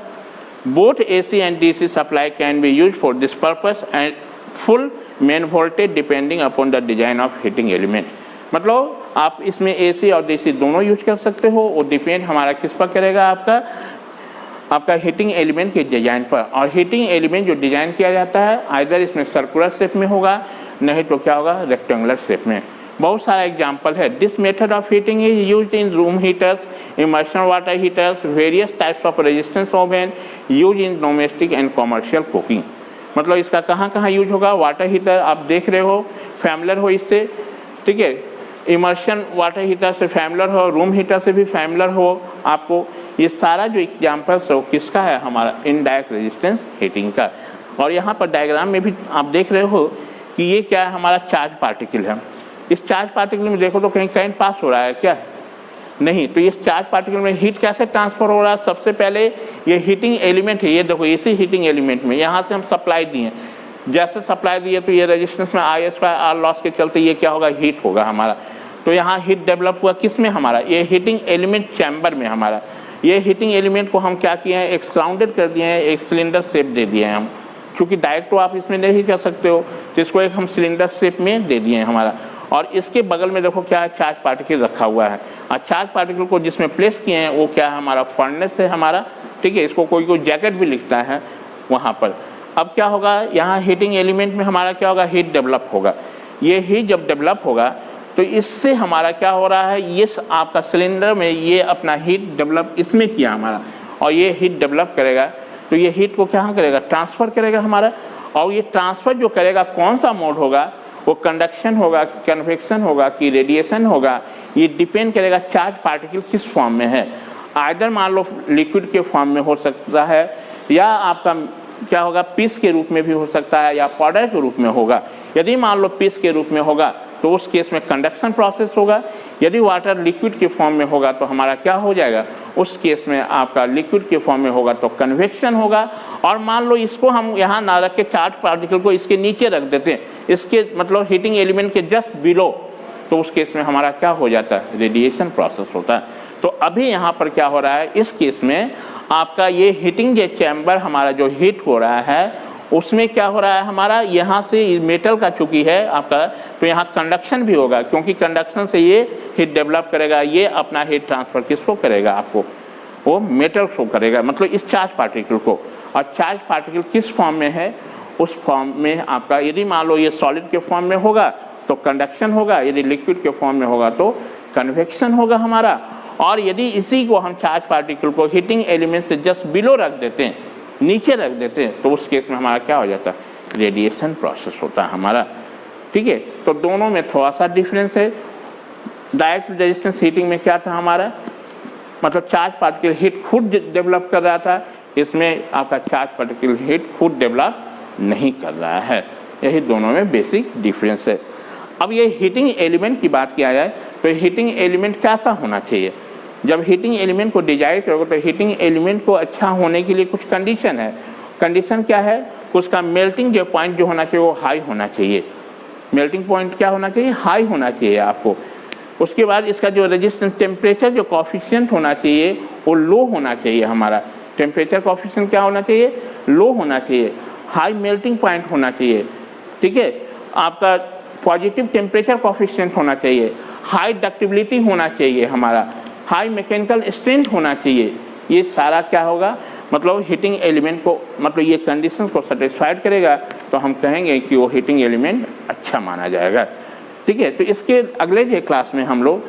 Both AC and DC supply can be used for this purpose and full main voltage depending upon the design of heating element, मतलब आप इसमें AC और DC दोनों यूज कर सकते हो, वो डिपेंड हमारा किस पर करेगा, आपका हीटिंग एलिमेंट के डिजाइन पर। और हीटिंग एलिमेंट जो डिजाइन किया जाता है आइदर इसमें सर्कुलर शेप में होगा, नहीं तो क्या होगा, रेक्टेंगुलर शेप में। बहुत सारा एग्जाम्पल है। This method of heating is used in room heaters, immersion water heaters, various types of resistance oven, use in domestic and commercial cooking, मतलब इसका कहाँ कहाँ यूज होगा। वाटर हीटर आप देख रहे हो, फैमिलियर हो इससे, ठीक है, इमर्शन वाटर हीटर से फैमिलियर हो, रूम हीटर से भी फैमिलियर हो आपको। ये सारा जो एग्जाम्पल्स है वो किसका है, हमारा इनडायरेक्ट रेजिस्टेंस हीटिंग का। और यहाँ पर डायग्राम में भी आप देख रहे हो कि ये क्या है, हमारा चार्ज पार्टिकल है। इस चार्ज पार्टिकल में देखो तो कहीं करंट पास हो रहा है क्या, नहीं। तो इस चार्ज पार्टिकल में हीट कैसे ट्रांसफर हो रहा है, सबसे पहले ये हीटिंग एलिमेंट है, ये देखो इसी हीटिंग एलिमेंट में यहाँ से हम सप्लाई दिए, जैसे सप्लाई दिए तो ये रेजिस्टेंस में आई स्क्वायर आर लॉस के चलते ये क्या होगा, हीट होगा हमारा। तो यहाँ हीट डेवलप हुआ किस में, हमारा ये हीटिंग एलिमेंट चैम्बर में। हमारा ये हीटिंग एलिमेंट को हम क्या किए हैं, एक सराउंडेड कर दिए हैं, एक सिलेंडर शेप दे दिए हैं हम, क्योंकि डायरेक्ट तो आप इसमें नहीं कर सकते हो, तो इसको एक हम सिलेंडर शेप में दे दिए हैं हमारा। और इसके बगल में देखो क्या है, चार्ज पार्टिकल रखा हुआ है, और चार्ज पार्टिकल को जिसमें प्लेस किए हैं वो क्या है, हमारा फर्नेस है हमारा, ठीक है। इसको कोई जैकेट भी लिखता है वहाँ पर। अब क्या होगा, यहाँ हीटिंग एलिमेंट में हमारा क्या होगा, हीट डेवलप होगा। ये हीट जब डेवलप होगा तो इससे हमारा क्या हो रहा है, ये आपका सिलेंडर में ये अपना हीट डेवलप इसमें किया हमारा, और ये हीट डेवलप करेगा तो ये हीट को क्या करेगा, ट्रांसफ़र करेगा हमारा। और ये ट्रांसफ़र जो करेगा कौन सा मोड होगा, वो कंडक्शन होगा, कन्वेक्शन होगा कि रेडिएशन होगा, ये डिपेंड करेगा चार्ज पार्टिकल किस फॉर्म में है। आइदर मान लो लिक्विड के फॉर्म में हो सकता है, या आपका क्या होगा, पीस के रूप में भी हो सकता है, या पाउडर के रूप में होगा। यदि मान लो पीस के रूप में होगा तो उस केस में कंडक्शन प्रोसेस होगा। यदि वाटर लिक्विड के फॉर्म में होगा तो हमारा क्या हो जाएगा, उस केस में आपका लिक्विड के फॉर्म में होगा तो कन्वेक्शन होगा। और मान लो इसको हम यहाँ ना रख के चार्ज पार्टिकल को इसके नीचे रख देते हैं, इसके मतलब हीटिंग एलिमेंट के जस्ट बिलो, तो उस केस में हमारा क्या हो जाता है, रेडिएशन प्रोसेस होता है। तो अभी यहाँ पर क्या हो रहा है, इस केस में आपका ये हीटिंग जो चैम्बर हमारा जो हीट हो रहा है उसमें क्या हो रहा है, हमारा यहाँ से मेटल का चूंकि है आपका, तो यहाँ कंडक्शन भी होगा, क्योंकि कंडक्शन से ये हीट डेवलप करेगा, ये अपना हीट ट्रांसफ़र किसको करेगा, आपको वो मेटल को करेगा, मतलब इस चार्ज पार्टिकल को। और चार्ज पार्टिकल किस फॉर्म में है, उस फॉर्म में आपका, यदि मान लो ये सॉलिड के फॉर्म में होगा तो कंडक्शन होगा, यदि लिक्विड के फॉर्म में होगा तो कन्वेक्शन होगा हमारा। और यदि इसी को हम चार्ज पार्टिकल को हीटिंग एलिमेंट से जस्ट बिलो रख देते हैं, नीचे रख देते हैं, तो उस केस में हमारा क्या हो जाता है, रेडिएशन प्रोसेस होता है हमारा, ठीक है। तो दोनों में थोड़ा सा डिफरेंस है। डायरेक्ट रेजिस्टेंस हीटिंग में क्या था हमारा, मतलब चार्ज पार्टिकल हीट खुद डेवलप कर रहा था, इसमें आपका चार्ज पार्टिकल हीट खुद डेवलप नहीं कर रहा है। यही दोनों में बेसिक डिफरेंस है। अब ये हीटिंग एलिमेंट की बात किया जाए तो हीटिंग एलिमेंट कैसा होना चाहिए। जब हीटिंग एलिमेंट को डिजाइन करोगे तो हीटिंग एलिमेंट को अच्छा होने के लिए कुछ कंडीशन है। कंडीशन क्या है, उसका मेल्टिंग जो पॉइंट जो होना चाहिए वो हाई होना चाहिए। मेल्टिंग पॉइंट क्या होना चाहिए, हाई होना चाहिए आपको। उसके बाद इसका जो रेजिस्टेंस टेम्परेचर जो कॉफिशिएंट होना चाहिए वो लो होना चाहिए हमारा, टेम्परेचर कोएफिशिएंट क्या होना चाहिए, लो होना चाहिए, हाई मेल्टिंग पॉइंट होना चाहिए, ठीक है, आपका पॉजिटिव टेम्परेचर कोएफिशिएंट होना चाहिए, हाई डक्टिबिलिटी होना चाहिए, हमारा हाई मैकेनिकल स्ट्रेंथ होना चाहिए। ये सारा क्या होगा, मतलब हीटिंग एलिमेंट को, मतलब ये कंडीशंस को सेटिस्फाइड करेगा तो हम कहेंगे कि वो हीटिंग एलिमेंट अच्छा माना जाएगा, ठीक है। तो इसके अगले जो क्लास में हम लोग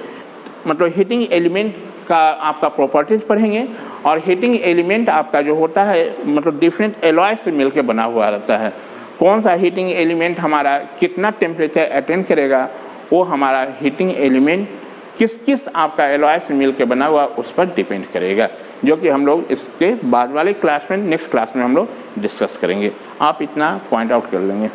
मतलब हीटिंग एलिमेंट का आपका प्रॉपर्टीज पढ़ेंगे, और हीटिंग एलिमेंट आपका जो होता है मतलब डिफरेंट एलॉय से मिलकर बना हुआ रहता है। कौन सा हीटिंग एलिमेंट हमारा कितना टेम्परेचर अटेंड करेगा, वो हमारा हीटिंग एलिमेंट किस किस आपका एलॉय से मिलकर बना हुआ उस पर डिपेंड करेगा, जो कि हम लोग इसके बाद वाले क्लास में, नेक्स्ट क्लास में हम लोग डिस्कस करेंगे। आप इतना पॉइंट आउट कर लेंगे।